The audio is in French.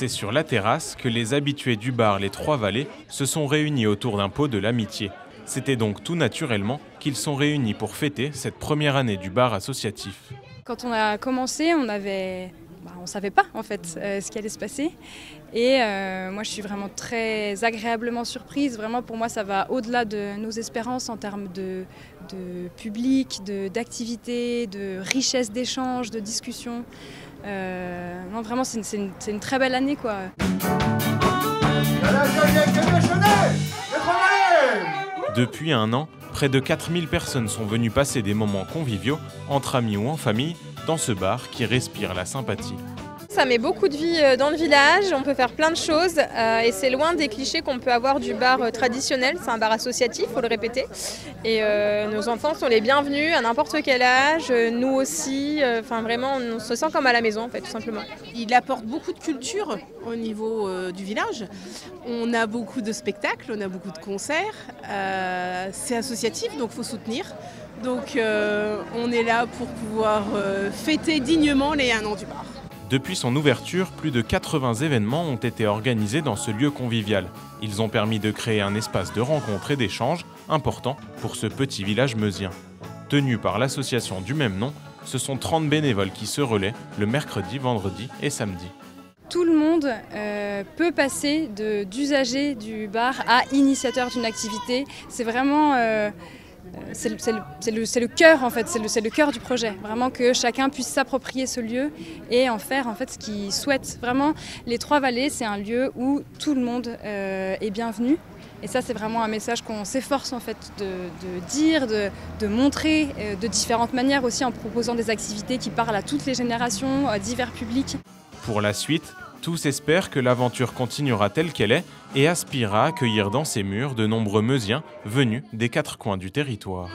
C'est sur la terrasse que les habitués du bar Les Trois Vallées se sont réunis autour d'un pot de l'amitié. C'était donc tout naturellement qu'ils sont réunis pour fêter cette première année du bar associatif. Quand on a commencé, on savait pas en fait ce qui allait se passer. Et moi je suis vraiment très agréablement surprise. Vraiment pour moi ça va au-delà de nos espérances en termes de public, d'activité, de richesse d'échanges, de discussions. Non, vraiment c'est une très belle année quoi. Depuis un an, près de 4000 personnes sont venues passer des moments conviviaux, entre amis ou en famille, dans ce bar qui respire la sympathie. Ça met beaucoup de vie dans le village, on peut faire plein de choses et c'est loin des clichés qu'on peut avoir du bar traditionnel. C'est un bar associatif, il faut le répéter. Et nos enfants sont les bienvenus à n'importe quel âge, nous aussi. Vraiment, on se sent comme à la maison en fait, tout simplement. Il apporte beaucoup de culture au niveau du village. On a beaucoup de spectacles, on a beaucoup de concerts. C'est associatif, donc il faut soutenir. Donc on est là pour pouvoir fêter dignement les 1 an du bar. Depuis son ouverture, plus de 80 événements ont été organisés dans ce lieu convivial. Ils ont permis de créer un espace de rencontre et d'échange important pour ce petit village meusien. Tenu par l'association du même nom, ce sont 30 bénévoles qui se relaient le mercredi, vendredi et samedi. Tout le monde peut passer d'usager du bar à initiateur d'une activité. C'est vraiment... c'est le cœur en fait, c'est le cœur du projet. Vraiment que chacun puisse s'approprier ce lieu et en faire en fait ce qu'il souhaite. Vraiment, les Trois Vallées, c'est un lieu où tout le monde est bienvenu. Et ça, c'est vraiment un message qu'on s'efforce en fait de dire, de montrer de différentes manières aussi en proposant des activités qui parlent à toutes les générations, à divers publics. Pour la suite, tous espèrent que l'aventure continuera telle qu'elle est et aspirent à accueillir dans ses murs de nombreux Meusiens venus des 4 coins du territoire.